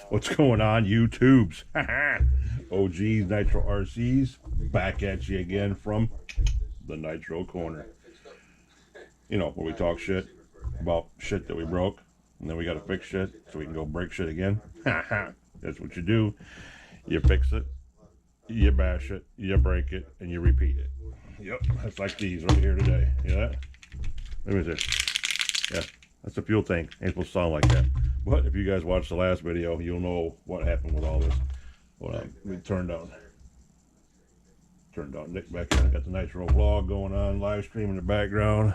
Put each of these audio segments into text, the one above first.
What's going on, YouTubes? OGs, Nitro RCs, back at you again from the Nitro Corner. You know, where we talk shit about shit that we broke, and then we gotta fix shit so we can go break shit again. That's what you do. You fix it, you bash it, you break it, and you repeat it. Yep, that's like these right here today. Yeah? Let me see. Yeah, that's a fuel tank. Ain't supposed to sound like that. But if you guys watched the last video, you'll know what happened with all this. Well, we turned on Nick back in. Got the Nitro vlog going on, live stream in the background.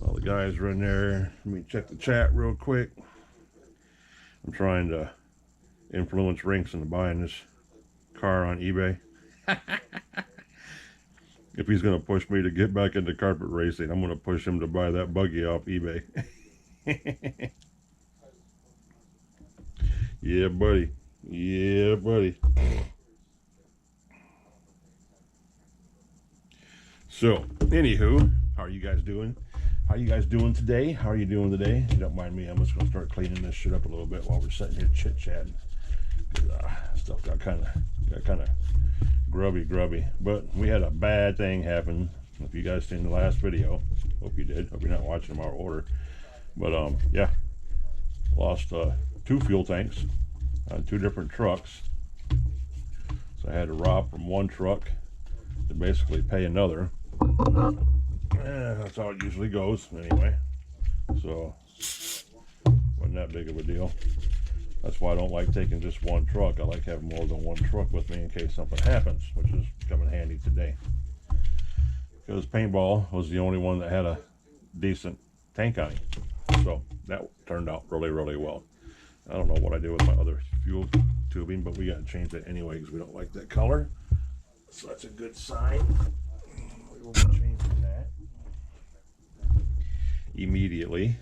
All the guys are in there. Let me check the chat real quick. I'm trying to influence Rinks into buying this car on eBay. If he's going to push me to get back into carpet racing, I'm going to push him to buy that buggy off eBay. Yeah, buddy. Yeah, buddy. So, anywho, how are you guys doing? How are you guys doing today? How are you doing today? If you don't mind me, I'm just going to start cleaning this shit up a little bit while we're sitting here chit-chatting. Stuff got kind of grubby. But we had a bad thing happen. If you guys seen the last video, hope you did. Hope you're not watching them out of order. But yeah, lost 2 fuel tanks on 2 different trucks. So I had to rob from one truck to basically pay another. That's how it usually goes anyway. So wasn't that big of a deal. That's why I don't like taking just one truck. I like having more than one truck with me in case something happens, which is coming handy today. Because paintball was the only one that had a decent tank on it. So that turned out really well. I don't know what I did with my other fuel tubing, but we got to change that anyway because we don't like that color. So that's a good sign. We will be changing that immediately.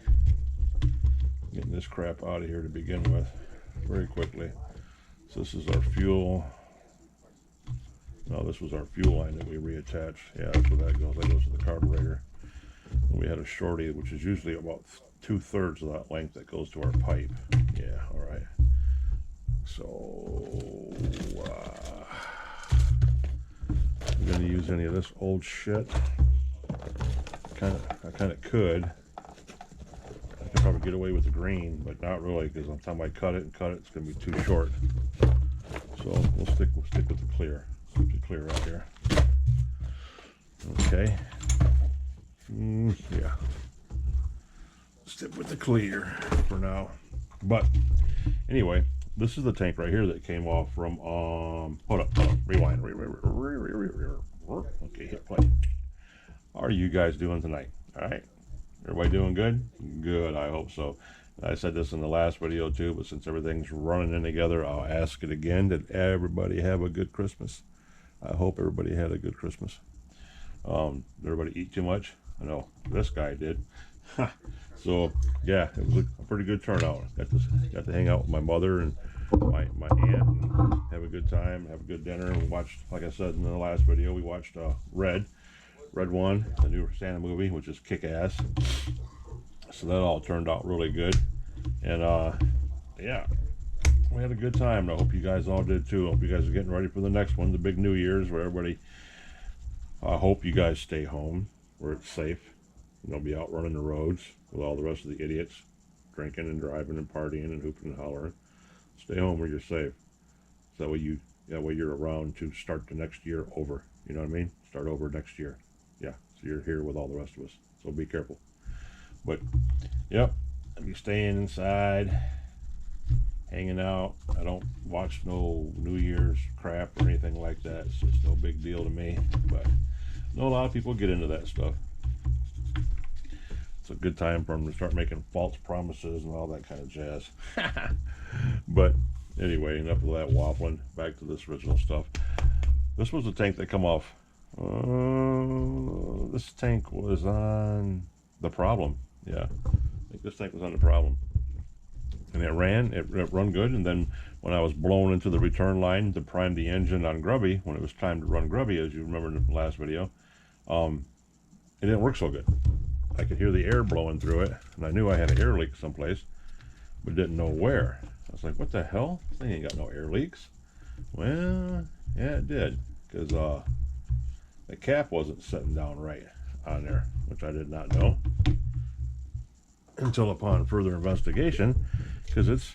Getting this crap out of here to begin with very quickly. So this is our fuel. No, this was our fuel line that we reattached. Yeah, that's where that goes. That goes to the carburetor. And we had a shorty, which is usually about 2/3 of that length that goes to our pipe. Yeah, all right. So I'm gonna use any of this old shit. I kind of could. I could probably get away with the green, but not really, because by the time I cut it, it's gonna be too short. So we'll stick with the clear. Keep the clear out here. Okay. Yeah. Stick with the clear for now. But anyway, this is the tank right here that came off from hold up, rewind. Okay, hit play. How are you guys doing tonight? All right, everybody doing good? Good, I hope so. I said this in the last video too, but since everything's running in together, I'll ask it again. Did everybody have a good Christmas? I hope everybody had a good Christmas. Did everybody eat too much? I know this guy did. So yeah, it was a pretty good turnout. Got to hang out with my mother and my aunt and have a good time, have a good dinner. We watched, like I said in the last video, we watched Red 1, the new Santa movie, which is kick-ass. So that all turned out really good. And yeah, we had a good time. I hope you guys all did too. I hope you guys are getting ready for the next one, the big New Year's, where everybody, I hope you guys stay home where it's safe. You know, be out running the roads with all the rest of the idiots drinking and driving and partying and hooping and hollering. Stay home where you're safe. So that way you're around to start the next year over. You know what I mean? Start over next year. Yeah, so you're here with all the rest of us. So be careful. But yep, I'll be staying inside, hanging out. I don't watch no New Year's crap or anything like that. So it's no big deal to me. But I know a lot of people get into that stuff. It's a good time for them to start making false promises and all that kind of jazz. But anyway, enough of that waffling. Back to this original stuff. This was the tank that come off. This tank was on the Problem. Yeah, I think this tank was on the Problem. And it run good. And then when I was blown into the return line to prime the engine on Grubby, when it was time to run Grubby, as you remember in the last video, it didn't work so good. I could hear the air blowing through it, and I knew I had an air leak someplace, but didn't know where. I was was like, what the hell? This thing ain't got no air leaks. Well, yeah, it did, because the cap wasn't sitting down right on there, which I did not know until upon further investigation, because it's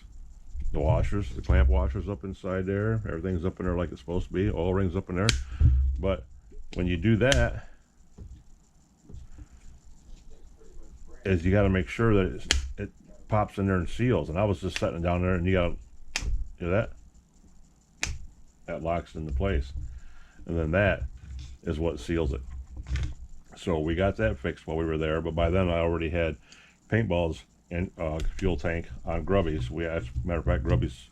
the washers, the clamp washers up inside there, everything's up in there like it's supposed to be, oil rings up in there. But when you do that, is you got to make sure that it pops in there and seals. And I was just sitting down there, and you got that locks into place, and then that is what seals it. So we got that fixed while we were there, but by then I already had paintballs and fuel tank on Grubby's. As a matter of fact, Grubby's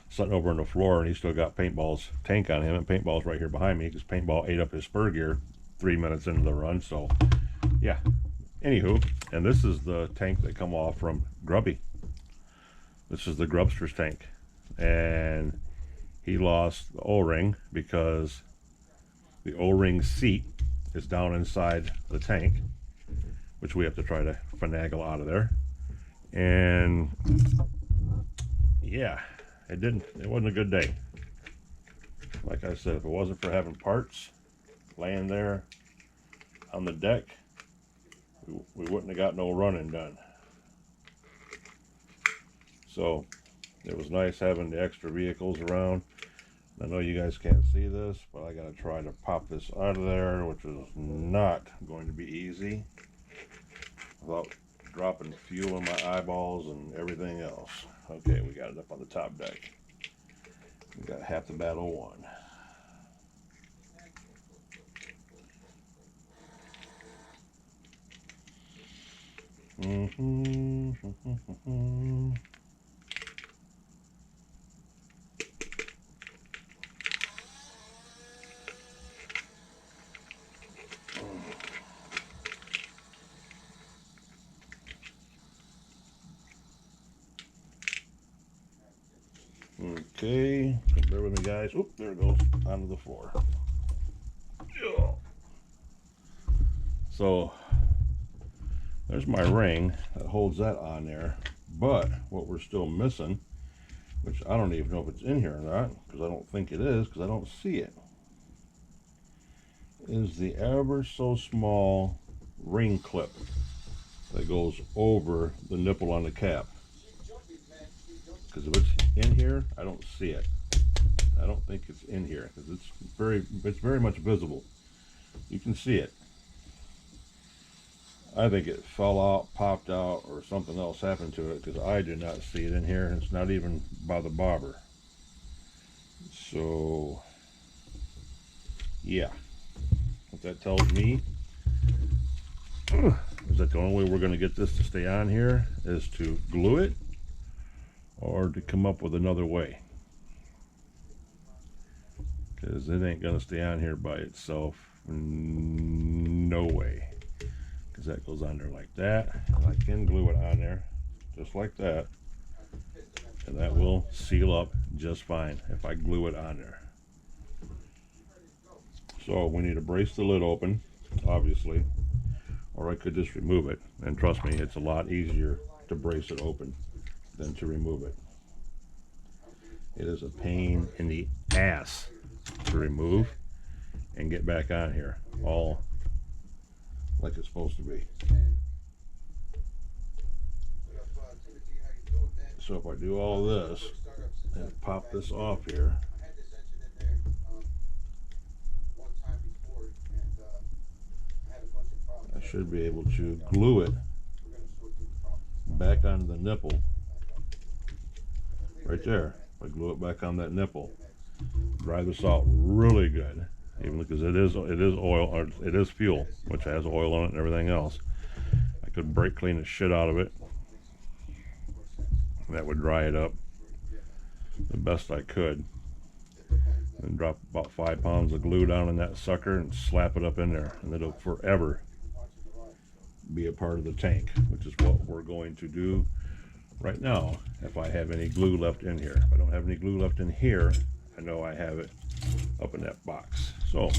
sitting over on the floor, and he still got paintballs tank on him, and paintball's right here behind me because paintball ate up his spur gear 3 minutes into the run. So yeah, anywho, and this is the tank that come off from Grubby. This is the Grubster's tank, and he lost the O-ring because the O-ring seat is down inside the tank, which we have to try to finagle out of there. And yeah, it wasn't a good day. Like I said, if it wasn't for having parts laying there on the deck, we wouldn't have got no running done. So it was nice having the extra vehicles around. I know you guys can't see this, but I gotta try to pop this out of there, which is not going to be easy without dropping fuel in my eyeballs and everything else. Okay, we got it up on the top deck. We got half the battle won. Okay, bear with me, guys. Oop, there it goes onto the floor. So there's my ring that holds that on there, but what we're still missing, which I don't even know if it's in here or not, because I don't think it is, because I don't see it, is the ever so small ring clip that goes over the nipple on the cap. Because if it's in here, I don't see it. I don't think it's in here because it's very much visible. You can see it. I think it fell out, popped out, or something else happened to it because I do not see it in here, and it's not even by the bobber. So yeah, what that tells me is that the only way we're going to get this to stay on here is to glue it, or to come up with another way, because it ain't gonna stay on here by itself. No way, because that goes on there like that, and I can glue it on there just like that, and that will seal up just fine if I glue it on there. So we need to brace the lid open, obviously, or I could just remove it, and trust me, it's a lot easier to brace it open than to remove it. It is a pain in the ass to remove and get back on here all like it's supposed to be. So if I do all this and pop this off here, I should be able to glue it back onto the nipple right there. If I glue it back on that nipple, dry this out really good, even because it is oil, or it is fuel, which has oil on it and everything else. I could brake clean the shit out of it. That would dry it up the best I could. And drop about 5 pounds of glue down in that sucker and slap it up in there, and it'll forever be a part of the tank, which is what we're going to do right now. If I have any glue left in here, if I don't have any glue left in here, I know I have it up in that box. So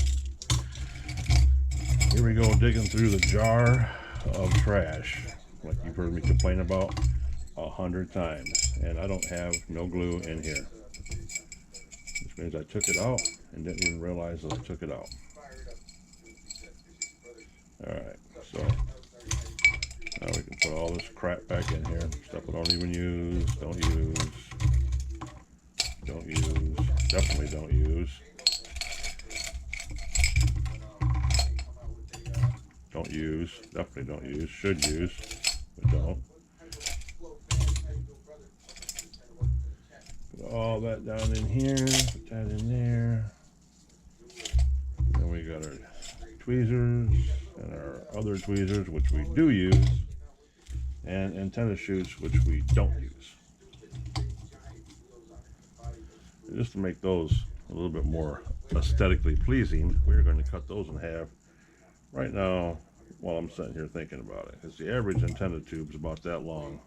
here we go, digging through the jar of trash, like you've heard me complain about 100 times. and I don't have no glue in here, which means I took it out and didn't even realize that I took it out. Alright, so now we can put all this crap back in here, stuff we don't even use, don't use, definitely don't use, definitely don't use, should use, but don't. Put all that down in here, put that in there. Then we got our tweezers and our other tweezers, which we do use, and antenna shoots, which we don't use. And just to make those a little bit more aesthetically pleasing, we're going to cut those in half right now while I'm sitting here thinking about it, because the average antenna tube is about that long,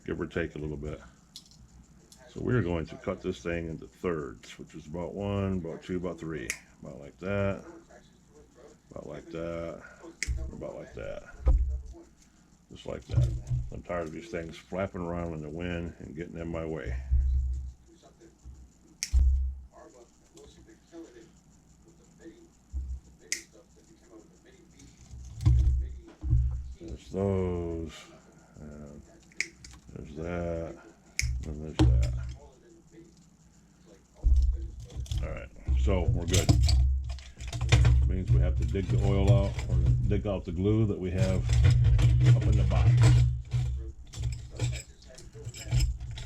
give or take a little bit. So we're going to cut this thing into thirds, which is about 1, about 2, about 3, about like that, about like that, about like that, just like that. I'm tired of these things flapping around in the wind and getting in my way. There's those, and there's that, and there's that. Alright, so we're good. Which means we have to dig the oil out, or dig out the glue that we have up in the box.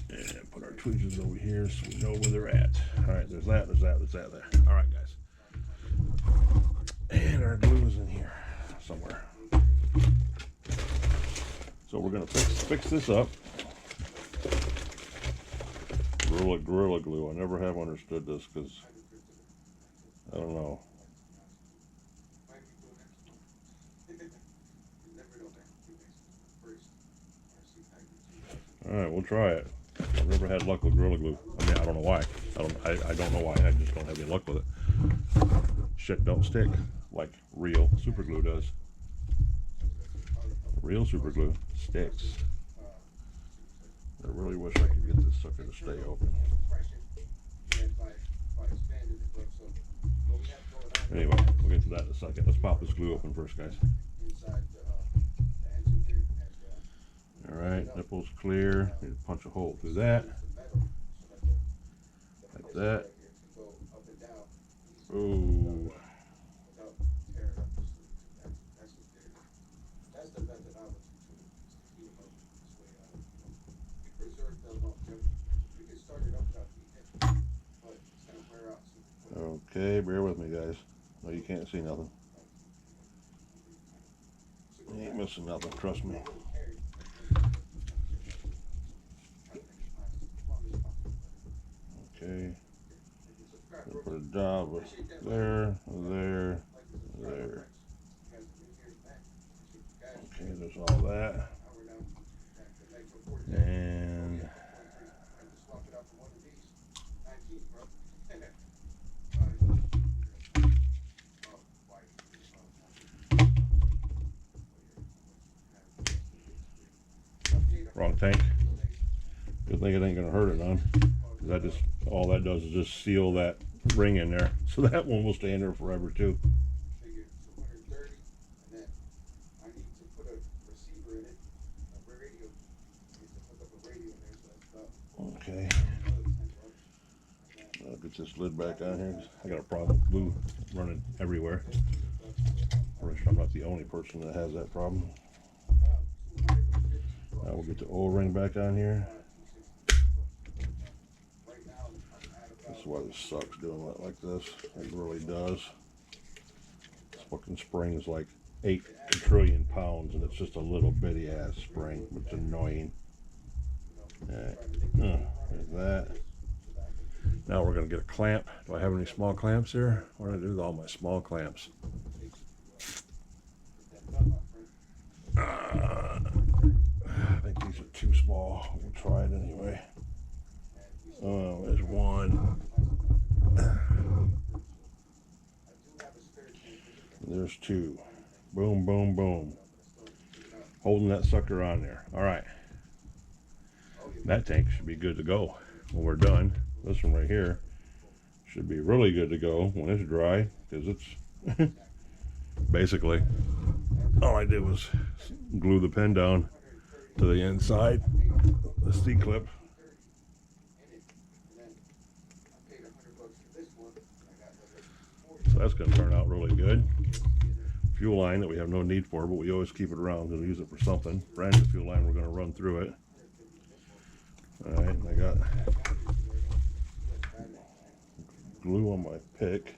And put our tweezers over here so we know where they're at. Alright, there's that, there's that, there's that there. Alright guys. And our glue is in here somewhere. So we're gonna fix this up. Gorilla glue. I never have understood this because I don't know. All right, we'll try it. I've never had luck with Gorilla Glue. I mean, I don't know why. I don't know why. I just don't have any luck with it. Shit don't stick like real super glue does. Real super glue sticks. I really wish I could get this sucker to stay open. Anyway, we'll get to that in a second. Let's pop this glue open first, guys. Alright, nipple's clear. Need to punch a hole through that. Like that. Ooh. Okay, bear with me, guys. No, you can't see nothing. You ain't missing nothing, trust me. Okay. Put a dot there, there, there. Okay, there's all that. And wrong tank. Good thing it ain't gonna hurt it none. That just, all that does is just seal that ring in there. So that one will stay in there forever too. Okay. I'll get this lid back on here. I got a problem with glue running everywhere. I'm not the only person that has that problem. Now we'll get the O-ring back on here. That's why this sucks doing it like this. It really does. This fucking spring is like 8 trillion pounds and it's just a little bitty ass spring. It's annoying. Alright, there's that. Now we're going to get a clamp. Do I have any small clamps here? What do I do with all my small clamps? I think these are too small. We'll try it anyway. Oh, there's one. There's two. Boom, boom, boom. Holding that sucker on there. All right. That tank should be good to go when we're done. This one right here should be really good to go when it's dry, because it's basically all I did was glue the pen down to the inside, the C-clip. So that's going to turn out really good. Fuel line that we have no need for, but we always keep it around because we use it for something. Brand new fuel line, we're going to run through it. Alright, I got glue on my pick,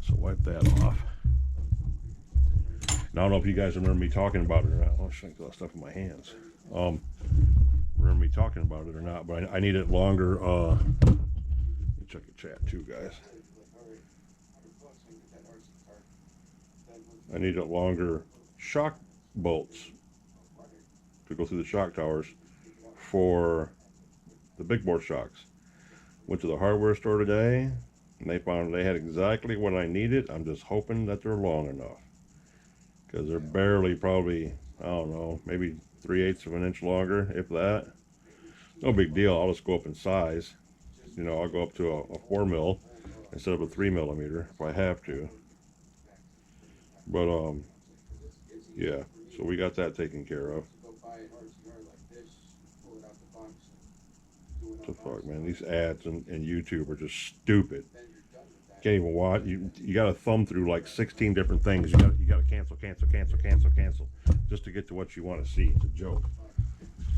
so wipe that off. Now, I don't know if you guys remember me talking about it or not. Oh, I got stuff in my hands. Remember me talking about it or not, but I need it longer. Let me check the chat too, guys. I need it longer shock bolts to go through the shock towers for the big bore shocks. Went to the hardware store today and they found they had exactly what I needed. I'm just hoping that they're long enough, because they're barely, probably, I don't know, maybe 3/8 of an inch longer, if that. No big deal. I'll just go up in size. You know, I'll go up to a 4 mil instead of a 3 millimeter if I have to. But yeah, so we got that taken care of. What the fuck, man? These ads in YouTube are just stupid. Can't even watch. You got to thumb through like 16 different things. You got to cancel just to get to what you want to see. It's a joke.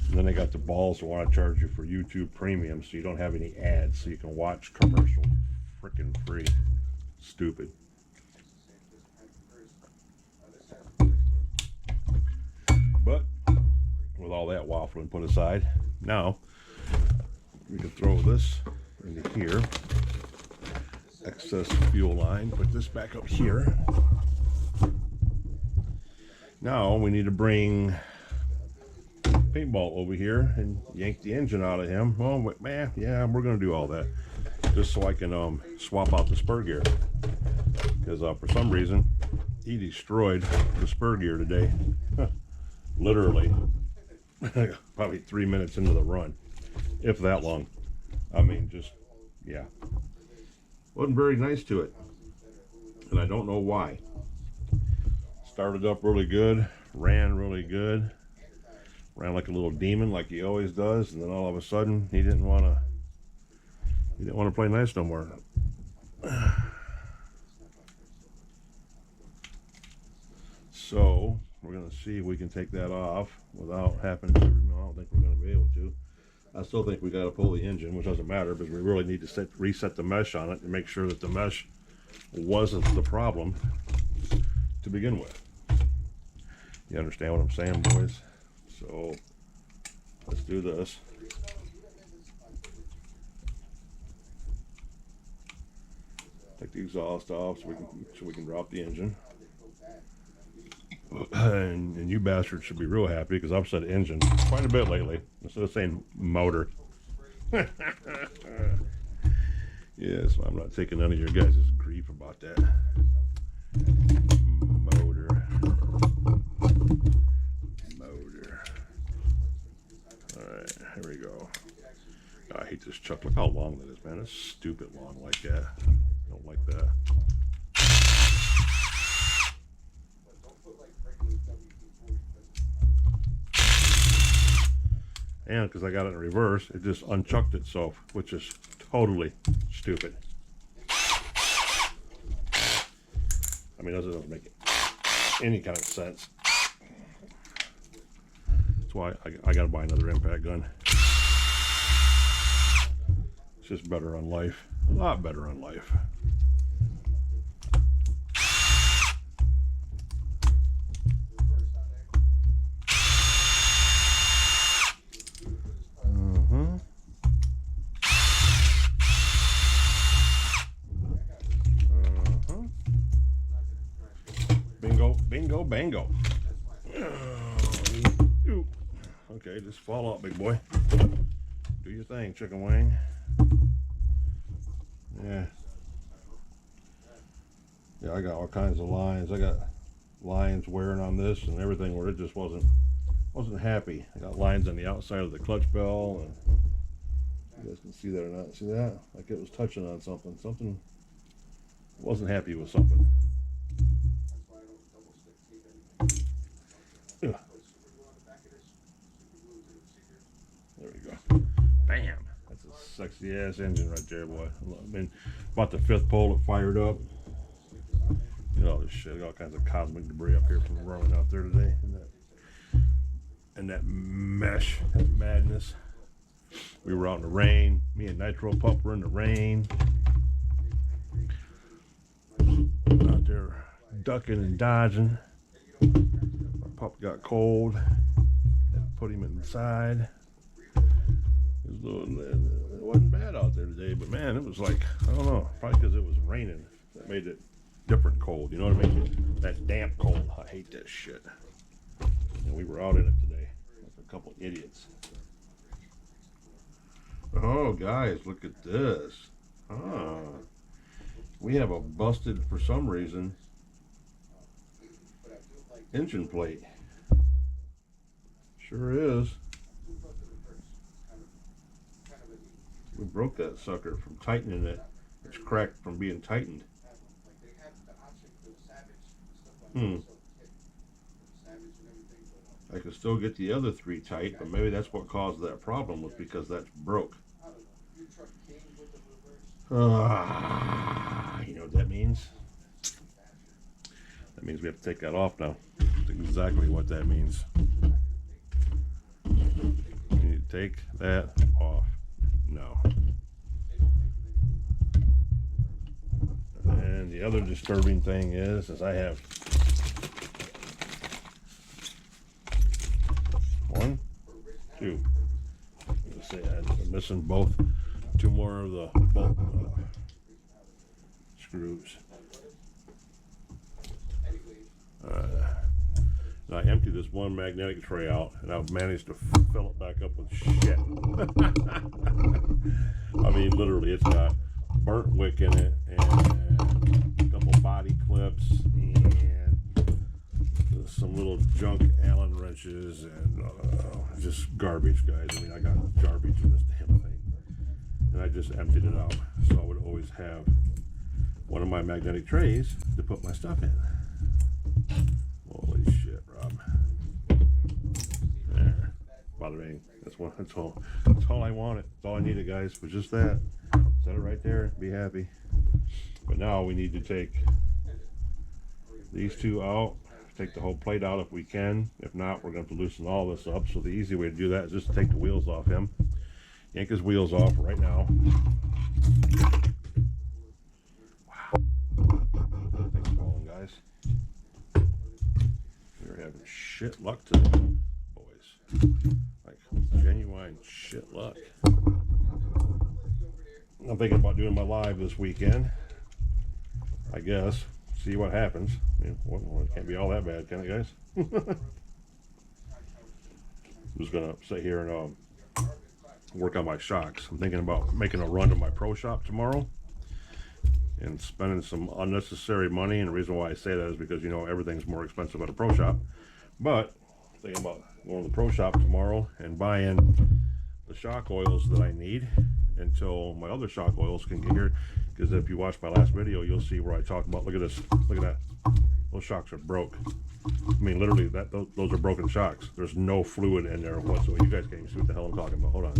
And then they got the balls that want to charge you for YouTube Premium, so you don't have any ads, so you can watch commercial freaking free. Stupid. But with all that waffling put aside, now we can throw this into here. Excess fuel line. Put this back up here. Now we need to bring Paintball over here and yank the engine out of him. Oh man, yeah, we're gonna do all that just so I can swap out the spur gear, because for some reason he destroyed the spur gear today. Literally probably 3 minutes into the run, if that long. I mean, just, yeah, wasn't very nice to it, and I don't know why. Started up really good, ran really good, ran like a little demon like he always does, and then all of a sudden he didn't want to play nice no more. So we're going to see if we can take that off without having to. I don't think we're going to be able to. I still think we got to pull the engine, which doesn't matter, because we really need to reset the mesh on it and make sure that the mesh wasn't the problem to begin with. You understand what I'm saying, boys? So let's do this. Take the exhaust off so we can drop the engine. And you bastards should be real happy, because I've said engine quite a bit lately instead of saying motor. Yeah, so I'm not taking none of your guys' grief about that. Motor. Alright, here we go. I hate this chuck. Look how long that is, man. It's stupid long like that. I don't like that. And because I got it in reverse, it just unchucked itself, which is totally stupid. I mean, it doesn't make any kind of sense. That's why I got to buy another impact gun. It's just better on life. A lot better on life. Bingo, bango. Okay, just fall out, big boy. Do your thing, chicken wing. Yeah. Yeah, I got all kinds of lines. I got lines wearing on this and everything where it just wasn't wasn't happy. I got lines on the outside of the clutch bell, and you guys can see that or not. See that? Like it was touching on something. Something wasn't happy with something. Ugh. There we go. Bam! That's a sexy ass engine right there, boy. I mean, about the 5th pole it fired up. You know all this shit, all kinds of cosmic debris up here from running out there today, and that mesh, that madness. We were out in the rain. Me and Nitro Pup were in the rain, out there ducking and dodging. My pup got cold. Had to put him inside. It wasn't bad out there today, but man, it was like, I don't know, probably because it was raining. That made it different cold, you know what I mean? That damp cold. I hate that shit. And we were out in it today, like a couple idiots. Oh, guys, look at this. We have a busted, for some reason, engine plate. Sure is. We broke that sucker from tightening it. It's cracked from being tightened. I could still get the other 3 tight, but maybe that's what caused that problem, was because that's broke. You know what that means? That means we have to take that off now. That's exactly what that means. You need to take that off. No. And the other disturbing thing is I have 1, 2. Let's see, I'm missing both. 2 more of the bolt screws. I emptied this one magnetic tray out, and I've managed to fill it back up with shit. I mean, literally, it's got burnt wick in it, and a couple body clips, and some little junk Allen wrenches, and just garbage, guys. I mean, I got garbage in this damn thing, and I just emptied it out, so I would always have one of my magnetic trays to put my stuff in. Holy shit, Rob. There. Bada bing. That's all I wanted. That's all I needed, guys, was just that. Set it right there, be happy. But now we need to take these 2 out, take the whole plate out if we can. If not, we're going to have to loosen all this up. So the easy way to do that is just to take the wheels off him. Yank his wheels off right now. Wow. Thanks for calling, guys. We're having shit luck today, boys. Like genuine shit luck. I'm thinking about doing my live this weekend, I guess. See what happens. I mean, it can't be all that bad, can it, guys? I'm just gonna sit here and work on my shocks. I'm thinking about making a run to my pro shop tomorrow and spending some unnecessary money. And the reason why I say that is because, you know, everything's more expensive at a pro shop. But I'm thinking about going to the pro shop tomorrow and buying the shock oils that I need until my other shock oils can get here. Because if you watch my last video, you'll see where I talk about, look at this, look at that. Those shocks are broke. I mean, literally, those are broken shocks. There's no fluid in there whatsoever. You guys can't even see what the hell I'm talking about. Hold on.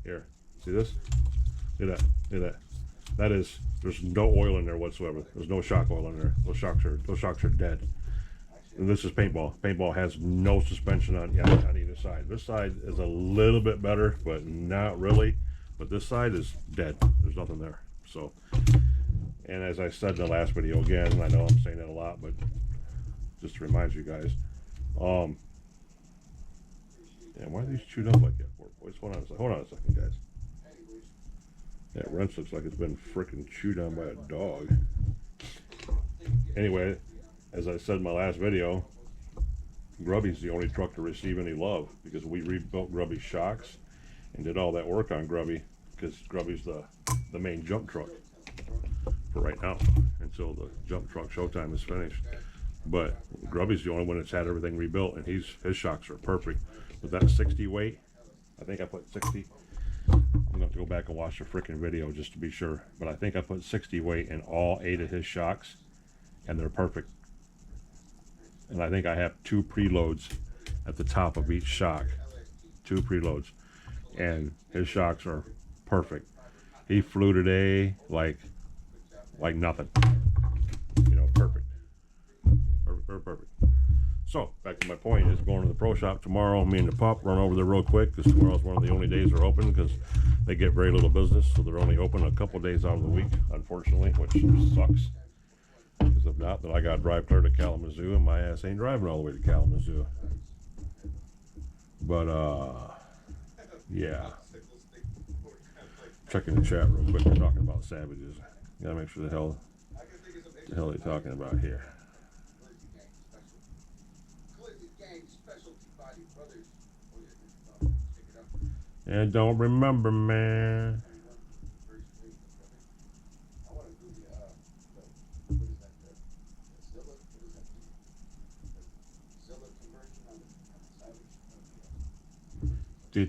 Here, see this? Look at that. Look at that. That is, there's no oil in there whatsoever. There's no shock oil in there. Those shocks are dead. And this is paintball. Paintball has no suspension on either side. This side is a little bit better, but not really. But this side is dead. There's nothing there. So, and as I said in the last video, again, I know I'm saying that a lot, but just to remind you guys, yeah, why are these chewed up like that for, boys? Hold on a second, guys. That wrench looks like it's been freaking chewed on by a dog. Anyway, as I said in my last video, Grubby's the only truck to receive any love, because we rebuilt Grubby's shocks and did all that work on Grubby, because Grubby's the main jump truck for right now until the jump truck showtime is finished. But Grubby's the only one that's had everything rebuilt, and his shocks are perfect. With that 60 weight, I think I put 60. I'm going to have to go back and watch the freaking video just to be sure. But I think I put 60 weight in all 8 of his shocks, and they're perfect. And I think I have 2 preloads at the top of each shock. 2 preloads. And his shocks are perfect. He flew today like nothing. You know, perfect. Perfect. So, back to my point is going to the pro shop tomorrow. Me and the pup run over there real quick because tomorrow's one of the only days they're open because they get very little business. So they're only open a couple days out of the week, unfortunately, which sucks. Because if not, then I got to drive clear to Kalamazoo, and my ass ain't driving all the way to Kalamazoo. But, yeah. Checking the chat real quick. They're talking about savages. Gotta make sure the hell they're talking about here. And don't remember, man.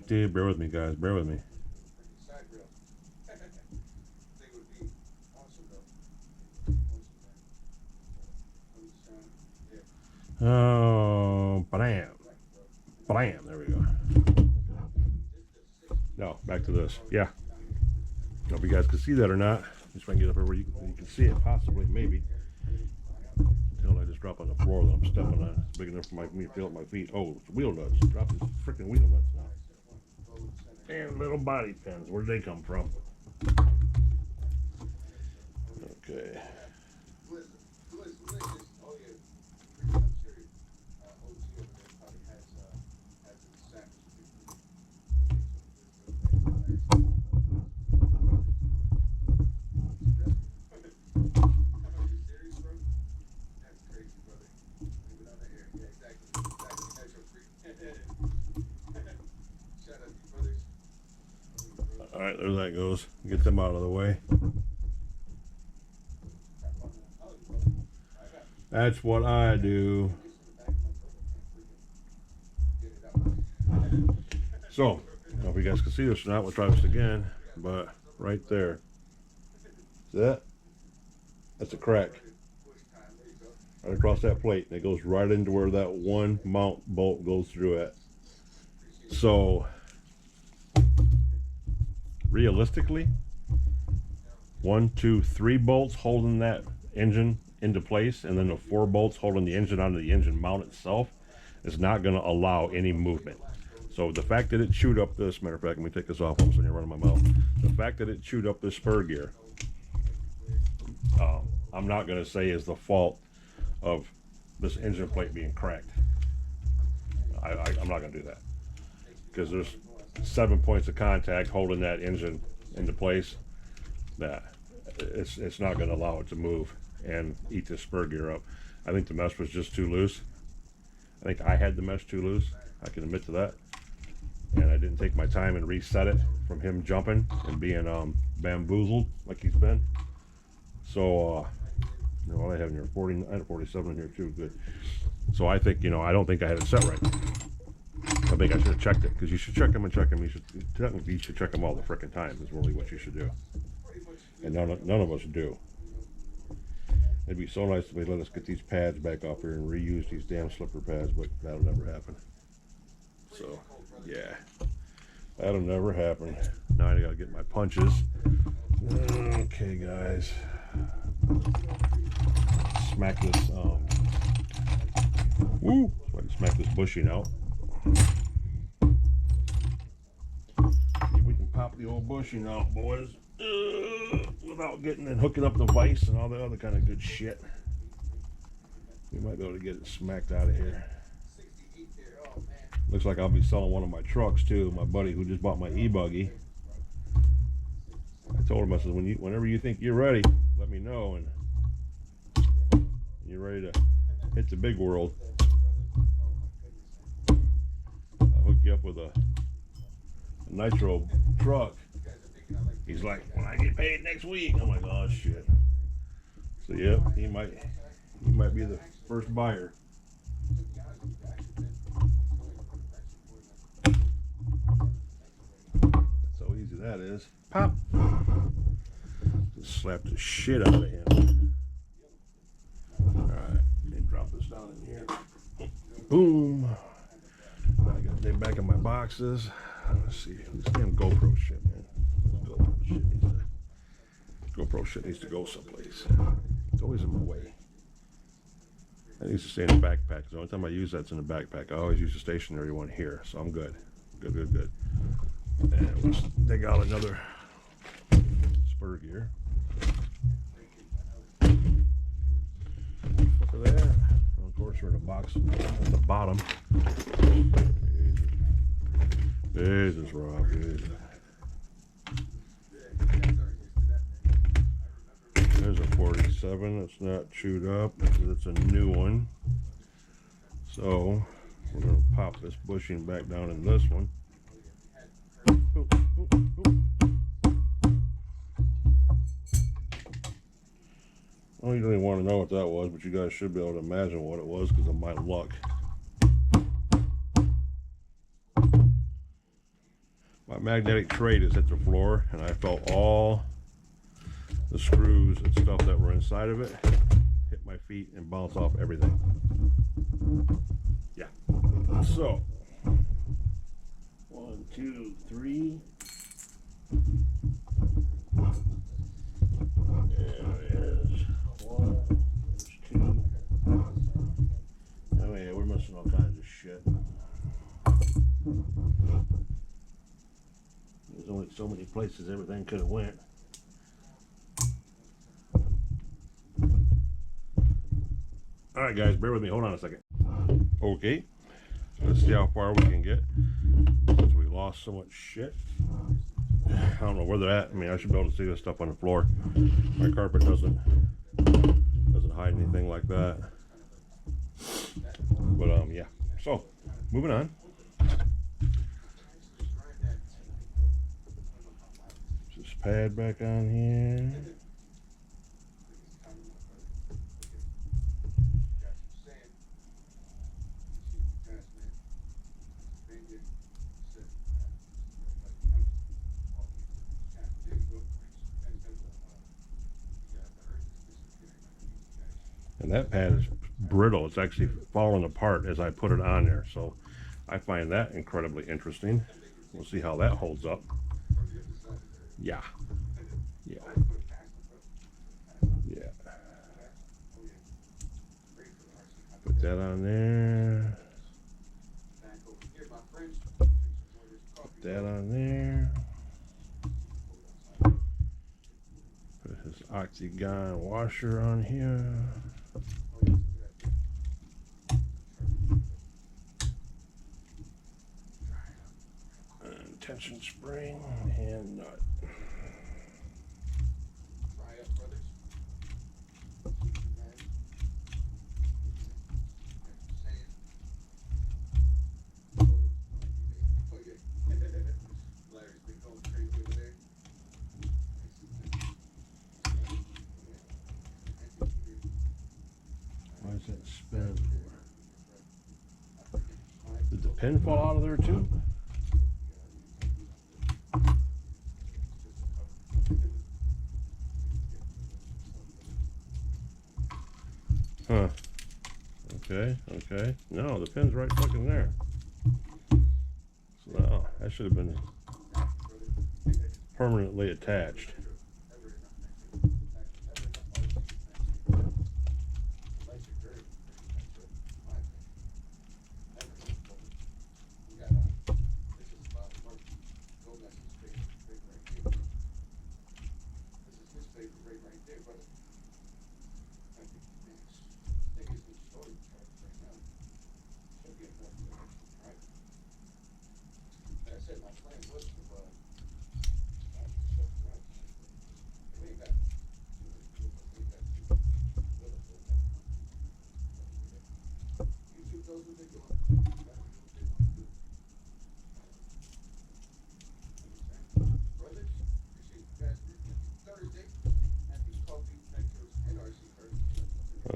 Bear with me, guys. Bear with me. Oh, bam. Bam. There we go. Now, back to this. Yeah. I don't know if you guys can see that or not. Just trying to get up here where you can see it, possibly, maybe. Until I just drop on the floor that I'm stepping on. It's big enough for me to feel at my feet. Oh, it's wheel nuts. Drop these freaking wheel nuts now. And little body pins. Where'd they come from? Okay. Alright, there that goes. Get them out of the way. That's what I do. So, I don't know if you guys can see this or not. We'll try this again. But right there. See that? That's a crack. Right across that plate. And it goes right into where that one mount bolt goes through it. So, realistically, 1, 2, 3 bolts holding that engine into place, and then the 4 bolts holding the engine onto the engine mount itself is not going to allow any movement. So the fact that it chewed up this, matter of fact, let me take this off almost when you're running my mouth. The fact that it chewed up this spur gear, I'm not going to say is the fault of this engine plate being cracked. I'm not going to do that because there's 7 points of contact holding that engine into place that it's not going to allow it to move and eat the spur gear up. I think the mesh was just too loose. I think I had the mesh too loose. I can admit to that. And I didn't take my time and reset it from him jumping and being bamboozled like he's been. So, what I have in here, 40, I had 47 in here too, good. So I think, I don't think I had it set right. I think I should have checked it, because you should check them and check them. You should check them all the frickin' time is really what you should do. And none of us do. It'd be so nice if they let us get these pads back off here and reuse these damn slipper pads, but that'll never happen. So, yeah. That'll never happen. Now I gotta get my punches. Okay, guys. Smack this, woo! So I can smack this bushing out. See if we can pop the old bushing out, boys. Without getting and hooking up the vise and all the other kind of good shit. We might be able to get it smacked out of here. Looks like I'll be selling one of my trucks too. My buddy who just bought my e-buggy. I told him, I said, whenever you think you're ready, let me know, and you're ready to hit the big world. I'll hook you up with a Nitro truck. He's like, when I get paid next week. I'm like, oh shit. So yeah, he You might be the first buyer. That's how easy that is. Pop. Just slap the shit out of him. Alright, and drop this down in here. Boom. I got them back in my boxes. Let's see. This damn GoPro shit, man. GoPro shit needs to go someplace. It's always in my way. That needs to stay in the backpack. The only time I use that's in the backpack. I always use the stationary one here, so I'm good. Good. And let's dig out another spur gear. Look at that. Well, of course, we're in a box at the bottom. Jesus, Rob. Jesus. There's a 47. It's not chewed up. It's a new one. So we're going to pop this bushing back down in this one. Well, you don't even want to know what that was, but you guys should be able to imagine what it was because of my luck. My magnetic tray just hit the floor, and I felt all the screws and stuff that were inside of it hit my feet and bounce off everything. Yeah. So, 1, 2, 3. There it is. 1, there's 2. Oh yeah, we're missing all kinds of shit. There's only so many places everything could have went. Alright guys, bear with me, hold on a second. Okay, let's see how far we can get. Since we lost so much shit. I don't know where they're at. I mean, I should be able to see this stuff on the floor. My carpet doesn't hide anything like that. But yeah. So, moving on. This pad back on here. And that pad is brittle. It's actually falling apart as I put it on there. So I find that incredibly interesting. We'll see how that holds up. Yeah. Put that on there. Put that on there. Put his octagon washer on here. And tension spring and nut. Why is that spin for? Did the pin fall out of there too? Huh. Okay. No, the pin's right fucking there. So no, that should have been permanently attached.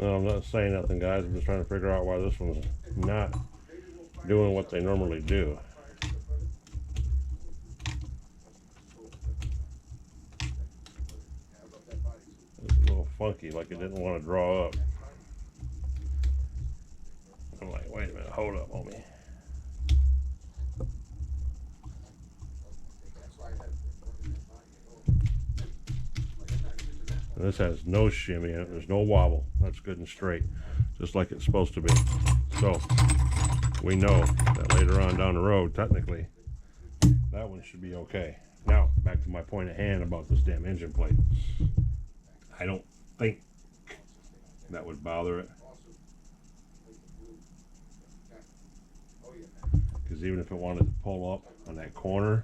I'm not saying nothing, guys. I'm just trying to figure out why this one's not doing what they normally do. It's a little funky, like it didn't want to draw up. I'm like, wait a minute, hold up, homie. And this has no shimmy in it. There's no wobble. That's good and straight, just like it's supposed to be. So we know that later on down the road, technically, that one should be okay. Now, back to my point at hand about this damn engine plate. I don't think that would bother it. Because even if it wanted to pull up on that corner,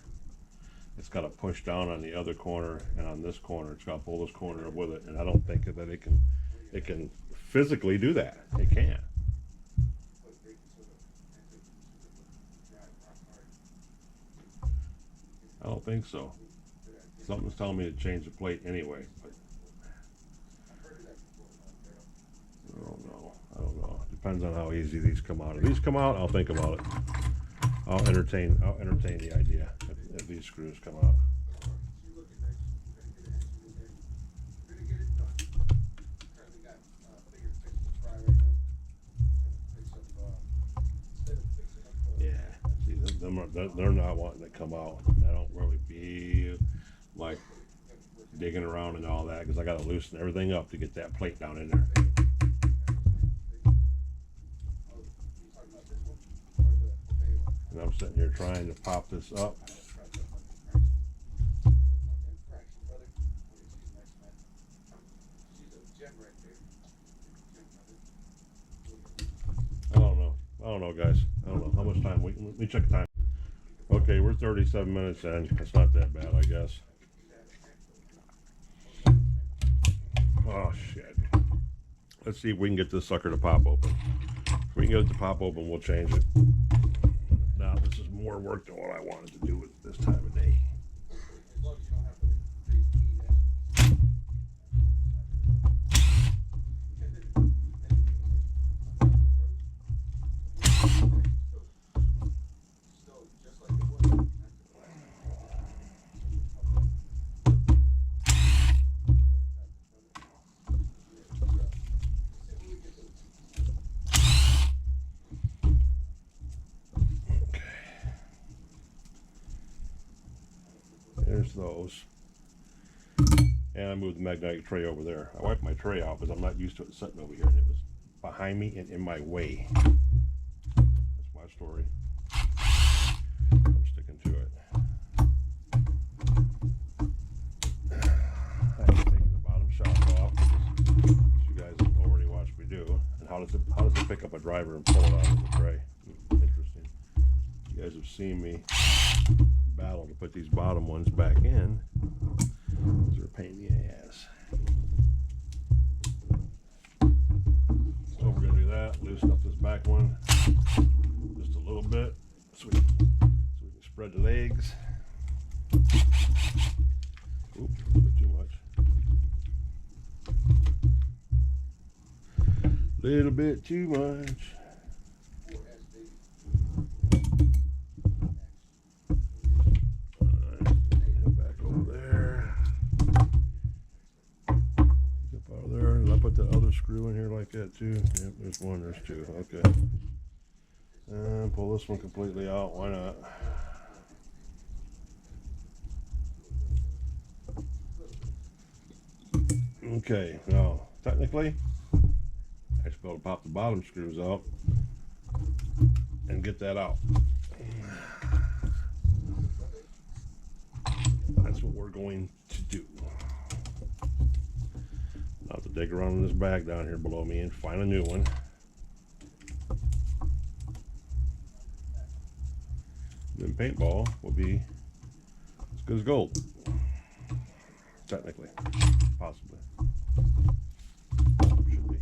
it's got to push down on the other corner, and on this corner, it's got to pull this corner up with it. And I don't think that it can physically do that. It can't. I don't think so. Something's telling me to change the plate anyway, but I don't know. I don't know. Depends on how easy these come out. If these come out, I'll think about it. I'll entertain the idea if these screws come out. Yeah, see, they're not wanting to come out. I don't really feel like digging around and all that because I got to loosen everything up to get that plate down in there. And I'm sitting here trying to pop this up. I don't know, guys. I don't know how much time. Let me check the time. Okay, we're 37 minutes in. It's not that bad, I guess. Oh shit. Let's see if we can get this sucker to pop open. If we can get it to pop open, we'll change it. Now, this is more work than what I wanted to do with this time of day. There's those. And I moved the magnetic tray over there. I wiped my tray out because I'm not used to it sitting over here, and it was behind me and in my way. That's my story. I'm sticking to it. I have taken the bottom shock off, as you guys have already watched me do. And how does it pick up a driver and pull it out of the tray? Interesting. You guys have seen me battle to put these bottom ones back in. Those are a pain in the ass. So we're gonna do that. Loosen up this back one just a little bit, so we can spread the legs. Oops, a bit too much. Little bit too much. Screw in here like that too. Yep, there's one, there's two. Okay. And pull this one completely out. Why not? Okay, now technically I should be able to pop the bottom screws out and get that out. That's what we're going to do. I'll have to dig around in this bag down here below me and find a new one. Then paintball will be as good as gold. Technically. Possibly. Should be.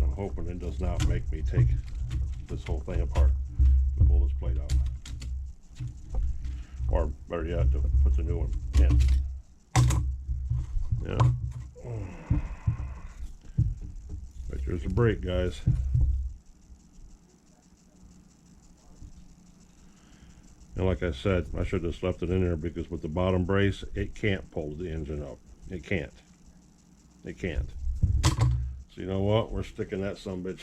I'm hoping it does not make me take this whole thing apart to pull this plate out. Or better yet, to put the new one in. Yeah. Right, there's a brake, guys. And like I said, I should have just left it in there because with the bottom brace, it can't pull the engine up. It can't. It can't. So you know what? We're sticking that sumbitch.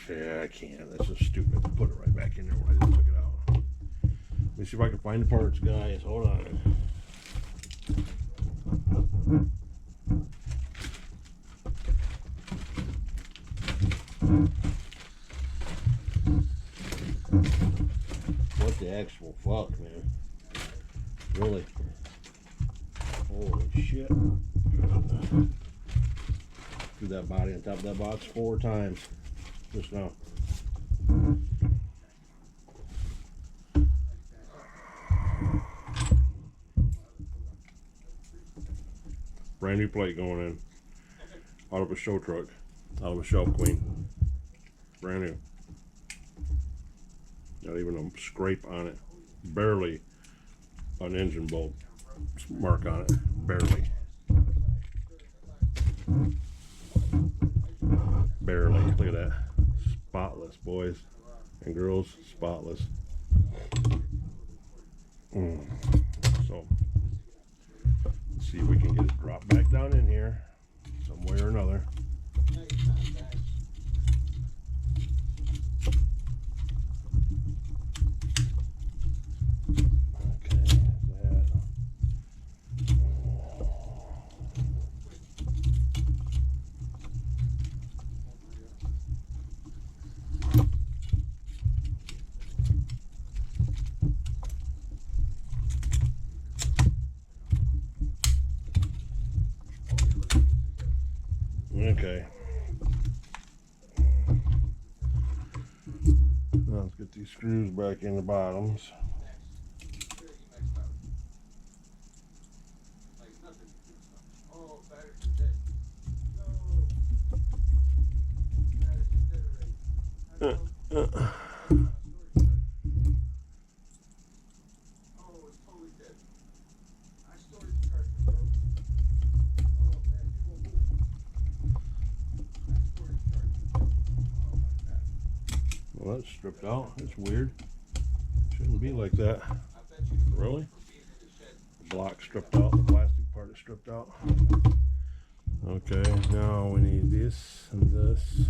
Yeah, I can't. That's just stupid. Put it right back in there where I just took it out. Let me see if I can find the parts, guys. Hold on. What the actual fuck, man? Really? Holy shit. Threw that body on top of that box 4 times just now. Brand new plate going in. Out of a show truck. Out of a shelf queen. Brand new. Not even a scrape on it. Barely an engine bolt mark on it. Barely. Barely. Look at that. Spotless, boys and girls. Spotless. So, let's see if we can get it dropped back down in here some way or another. Okay. Now let's get these screws back in the bottoms. Well, that's stripped out. That's weird. Shouldn't be like that. Really? The block stripped out. The plastic part is stripped out. Okay, now we need this and this.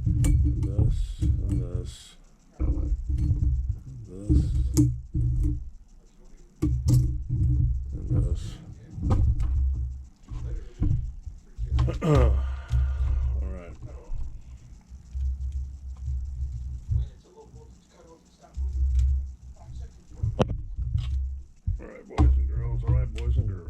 And this and this. This. And this. Alright. Alright, boys and girls. Alright, boys and girls.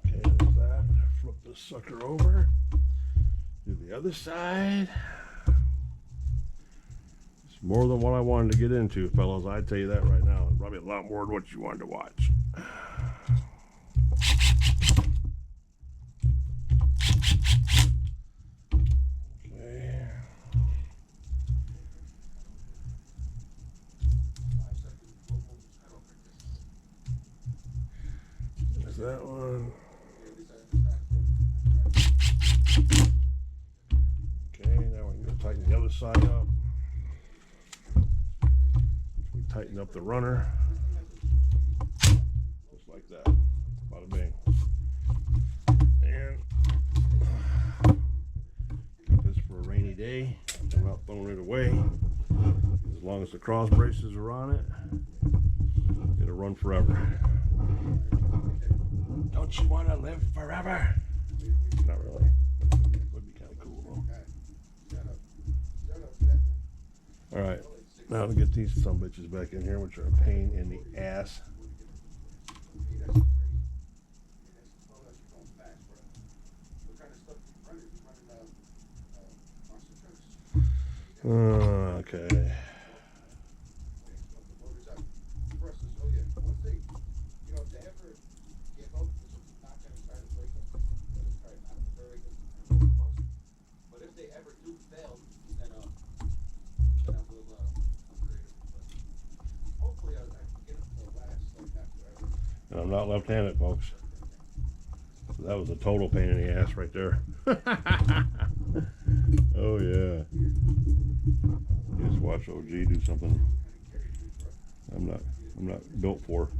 Okay, there's that. Flip this sucker over. Do the other side. It's more than what I wanted to get into, fellas. I tell you that right now. Probably a lot more than what you wanted to watch. Okay. There's that one. Okay, now we can tighten the other side up. We tighten up the runner. Just like that. Bada bing. And keep this for a rainy day. I'm not throwing it away. As long as the cross braces are on it, it'll run forever. Don't you want to live forever? Not really. Would be kind of cool though. Alright, now to get these sumbitches back in here, which are a pain in the ass. Okay. not left-handed, folks. So that was a total pain in the ass right there. Oh yeah. Just watch OG do something I'm not built for.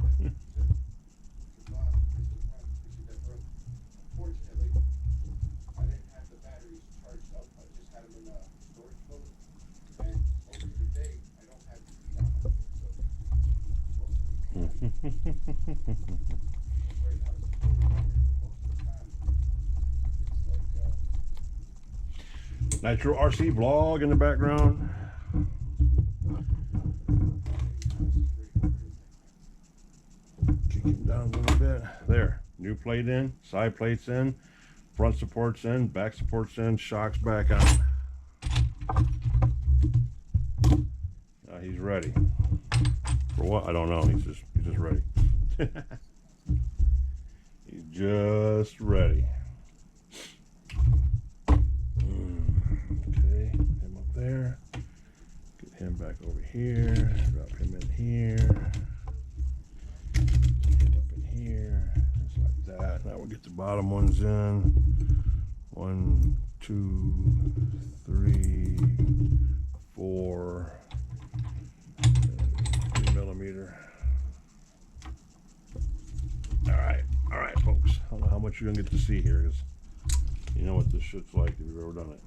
Nitro RC vlog in the background. Kick him down a little bit. There. New plate in, side plates in, front supports in, back supports in, shocks back on. Now he's ready. For what? I don't know. He's just ready. He's just ready. Okay, him up there. Get him back over here. Drop him in here. Get him up in here. Just like that. Now we'll get the bottom ones in. 1, 2, 3, 4. 3mm. All right, folks. I don't know how much you're gonna get to see here, because you know what this shit's like if you've ever done it.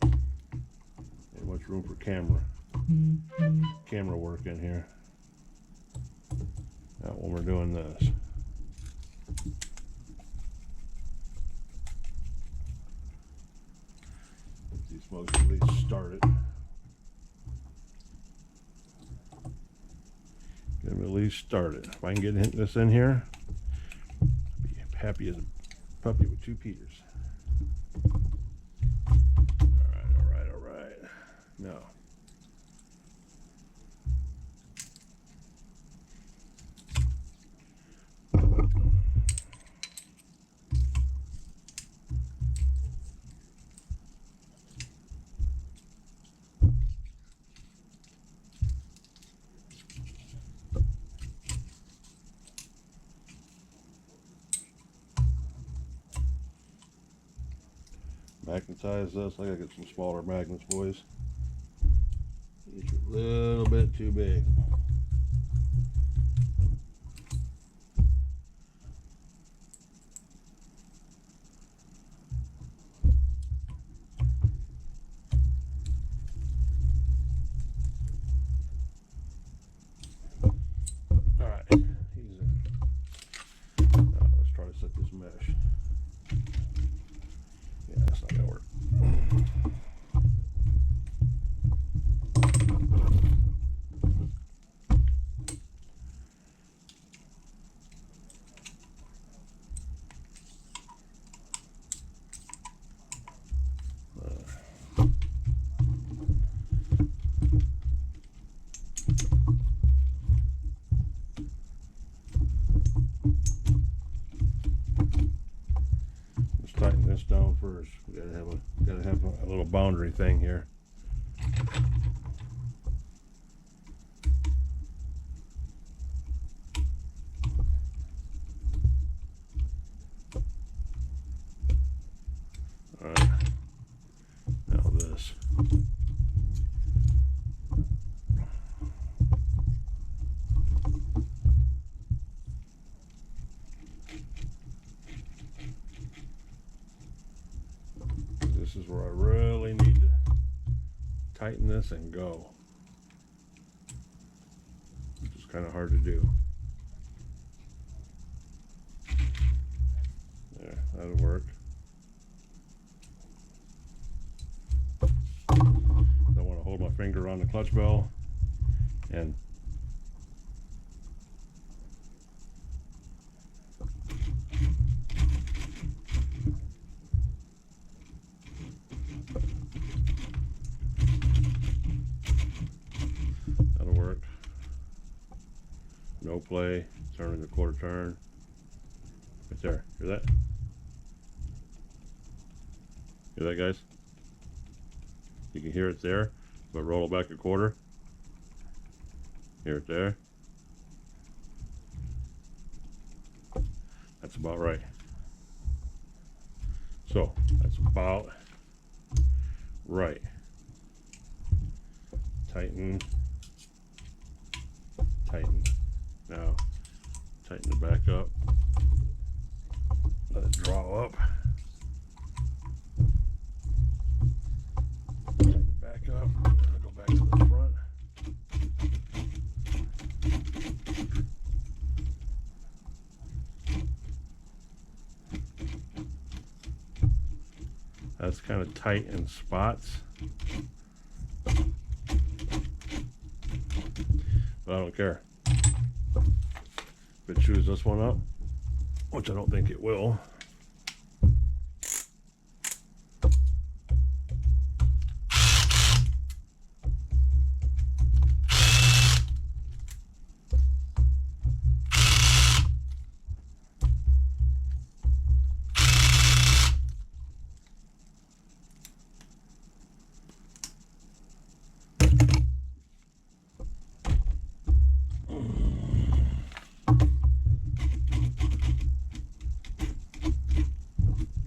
Ain't much room for camera work in here. Not when we're doing this. Get these smokes at least started. Get them at least started. If I can get this in here, I'll be happy as a puppy with 2 Peters. All right. Now, magnetize this. I gotta get some smaller magnets, boys. These are a little bit too big. Alright, he's in. Now let's try to set this mesh. Yeah, that's not gonna work. Let's tighten this down first. We gotta have a little boundary thing here. All right. Now this. This is where I really need to tighten this and go, which is kind of hard to do. There, that'll work. I want to hold my finger on the clutch bell and that'll work. No play, turning the quarter turn. Right there. Hear that? Hear that, guys? You can hear it there. If I roll it back a quarter, hear it there. about right. So that's about right. Tighten, tighten. Now tighten it back up. Let it draw up. Tighten it back up. I'll go back to the front. That's kind of tight in spots. But I don't care. If it chews this one up, which I don't think it will.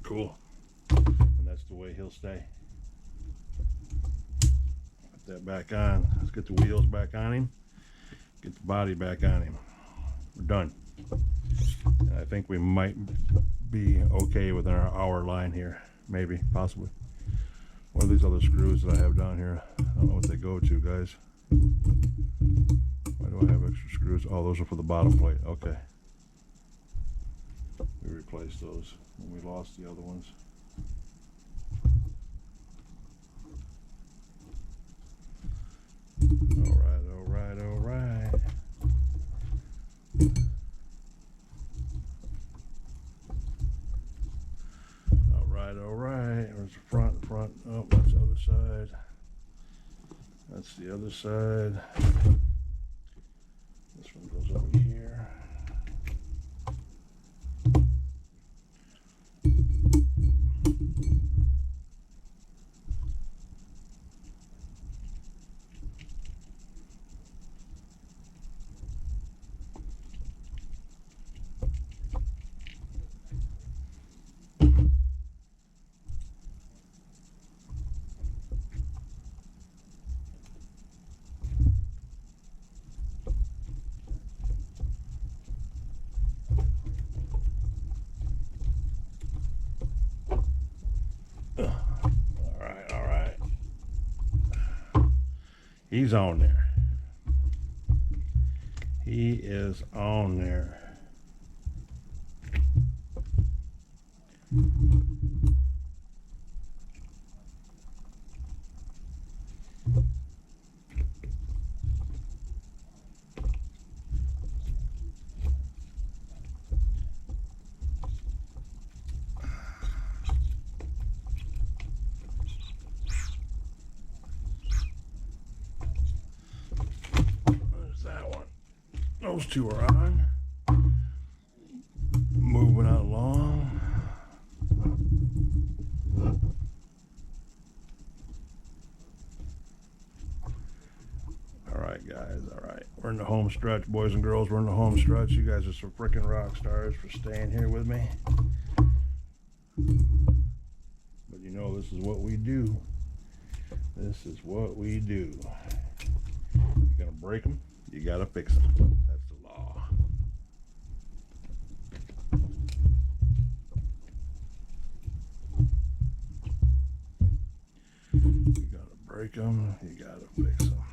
Cool. And that's the way he'll stay. Put that back on. Let's get the wheels back on him. Get the body back on him. We're done. And I think we might be okay within our hour line here. Maybe, possibly. What are these other screws that I have down here? I don't know what they go to, guys. Why do I have extra screws? Oh, those are for the bottom plate. Okay. We replaced those when we lost the other ones. All right, all right, all right. All right, all right. There's the front, front. Oh, that's the other side. That's the other side. This one goes over here. He's on there. He is on there. Those two are on. Moving out along. All right, guys. All right. We're in the home stretch, boys and girls. We're in the home stretch. You guys are some freaking rock stars for staying here with me. But you know, this is what we do. This is what we do. You're going to break them, you got to fix them. That's the law. You got to break them, you got to fix them.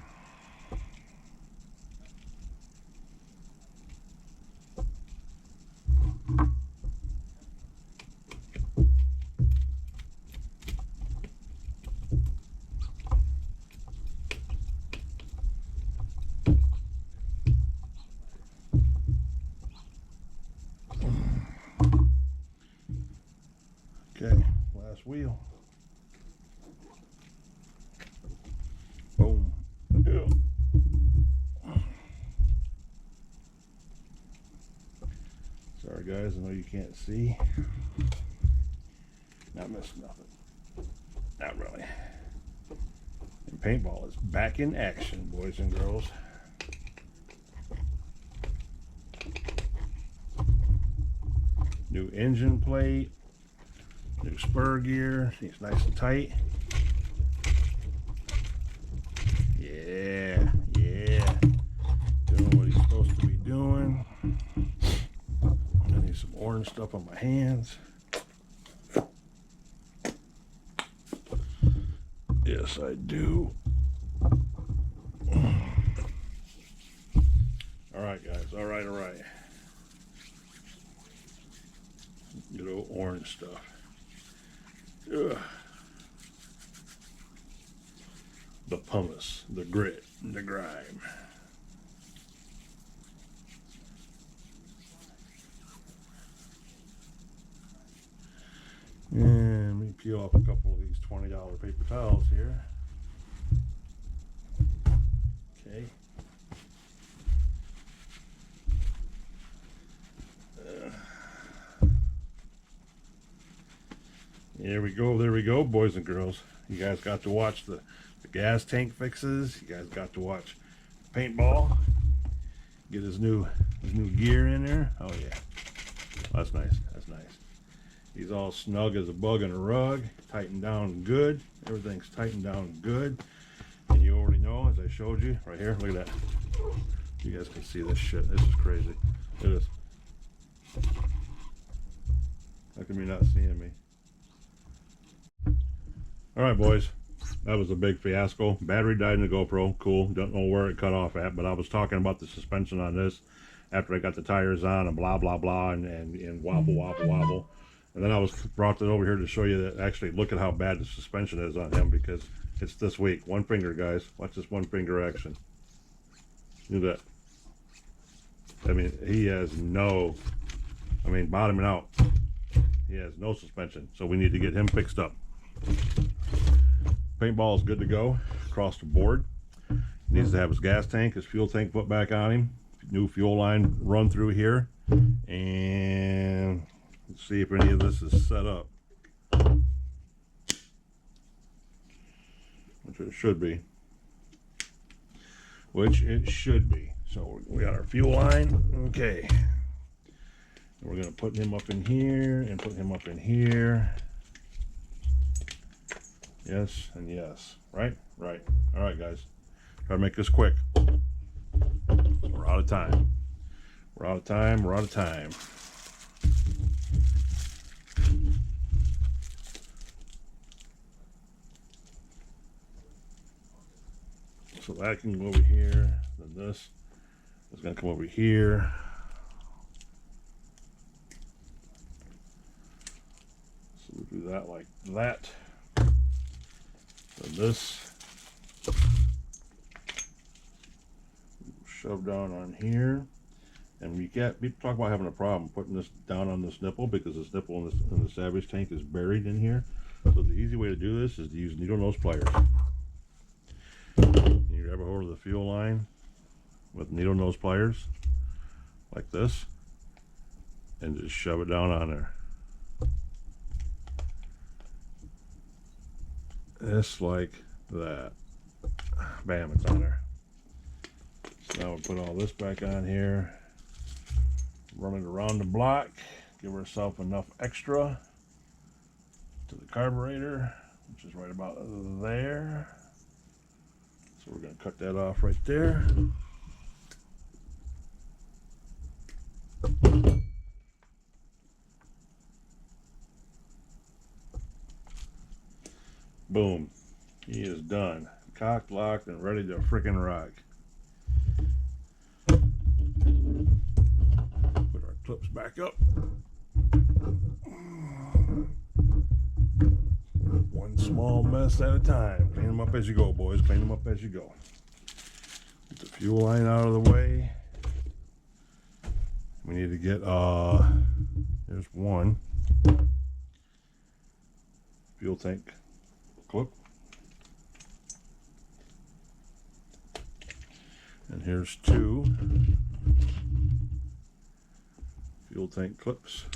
Okay, last wheel. Boom. Yeah. Sorry guys, I know you can't see. Not missing nothing. Not really. And paintball is back in action, boys and girls. engine plate, new spur gear. It's nice and tight. Yeah, yeah. Doing what he's supposed to be doing. I need some orange stuff on my hands. Yes, I do. All right, guys. All right, all right. Good old orange stuff. Ugh. The pumice, the grit, the grime. And let me peel off a couple of these $20 paper towels here. Okay. There we go, boys and girls. You guys got to watch the gas tank fixes. You guys got to watch paintball. Get his new gear in there. Oh yeah, that's nice. That's nice. He's all snug as a bug in a rug. Tightened down good. Everything's tightened down good. And you already know, as I showed you right here. Look at that. You guys can see this shit. This is crazy. Look at this. How come you're not seeing me? All right, boys. That was a big fiasco. Battery died in the GoPro. Cool. Don't know where it cut off at, but I was talking about the suspension on this after I got the tires on and blah, blah, blah, and wobble, wobble, wobble. And then I was brought it over here to show you that actually look at how bad the suspension is on him, because it's this weak. One finger, guys. Watch this one finger action. Look at that. I mean, he has no, bottoming out. He has no suspension. So we need to get him fixed up. Paintball is good to go across the board. He needs to have his gas tank, his fuel tank put back on him. New fuel line run through here. And let's see if any of this is set up. Which it should be. So we got our fuel line. Okay. We're going to put him up in here and put him up in here. Yes and yes. Right? Right. All right, guys. Try to make this quick. We're out of time. We're out of time. We're out of time. So that can go over here. Then this is going to come over here. So we'll do that like that. So this shove down on here, and we get people talk about having a problem putting this down on this nipple, because this nipple in the Savage tank is buried in here. So the easy way to do this is to use needle nose pliers. You grab a hold of the fuel line with needle nose pliers like this, and just shove it down on there. Just like that. Bam, it's on there. So now we'll put all this back on here. Run it around the block. Give ourselves enough extra to the carburetor, which is right about there. So we're going to cut that off right there. Boom. He is done. Cocked, locked, and ready to frickin' rock. Put our clips back up. One small mess at a time. Clean them up as you go, boys. Clean them up as you go. Get the fuel line out of the way. We need to get, there's one fuel tank clip. And here's two fuel tank clips.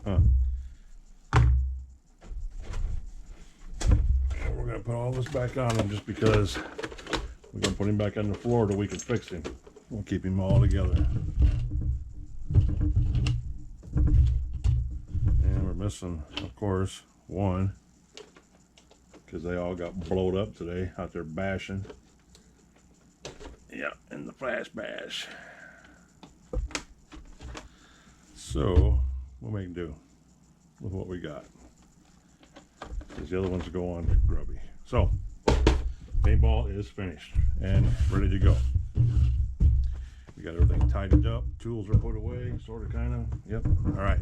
And we're going to put all this back on him just because we're going to put him back on the floor till we can fix him. We'll keep him all together. missing, of course, one, because they all got blowed up today out there bashing. Yeah, in the flash bash. So we'll make do with what we got, because the other ones go on grubby. So paintball is finished and ready to go. We got everything tidied up, tools are put away, sort of, kind of. Yep. All right.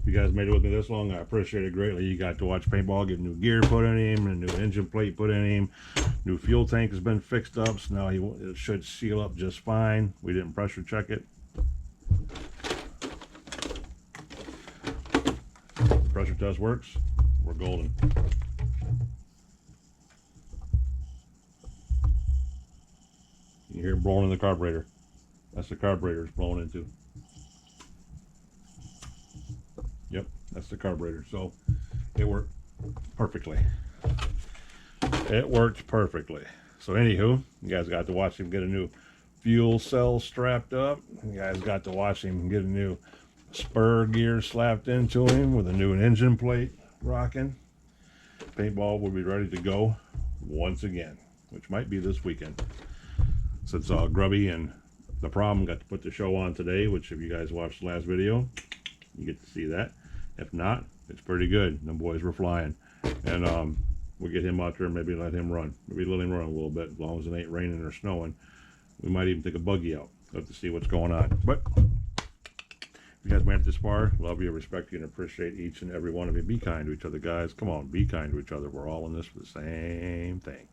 If you guys made it with me this long, I appreciate it greatly. You got to watch paintball, get new gear put in him, a new engine plate put in him, new fuel tank has been fixed up, so now it should seal up just fine. We didn't pressure check it. The pressure test works. We're golden. You hear it blowing in the carburetor. That's the carburetor it's blowing into. Yep, that's the carburetor. So it worked perfectly. It worked perfectly. So anywho, you guys got to watch him get a new fuel cell strapped up. You guys got to watch him get a new spur gear slapped into him with a new engine plate rocking. Paintball will be ready to go once again, which might be this weekend. Since Grubby and the Problem got to put the show on today, which if you guys watched the last video, you get to see that. If not, it's pretty good. The boys were flying. And we'll get him out there and maybe let him run. Maybe let him run a little bit, as long as it ain't raining or snowing. We might even take a buggy out. We'll have to see what's going on. But if you guys made it this far, love you, respect you, and appreciate each and every one of you. Be kind to each other, guys. Come on, be kind to each other. We're all in this for the same thing.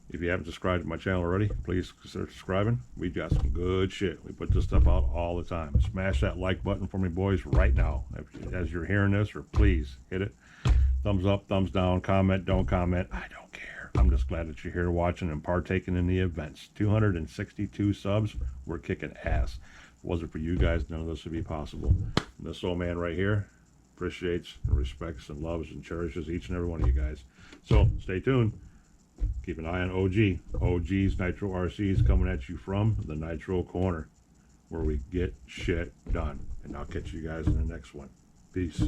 If you haven't subscribed to my channel already, please consider subscribing. We've got some good shit. We put this stuff out all the time. Smash that like button for me, boys, right now. As you're hearing this, or please hit it. Thumbs up, thumbs down, comment, don't comment. I don't care. I'm just glad that you're here watching and partaking in the events. 262 subs. We're kicking ass. If it wasn't for you guys, none of this would be possible. And this old man right here appreciates and respects and loves and cherishes each and every one of you guys. So stay tuned. Keep an eye on OG. OG's Nitro RCs coming at you from the Nitro Corner, where we get shit done. And I'll catch you guys in the next one. Peace.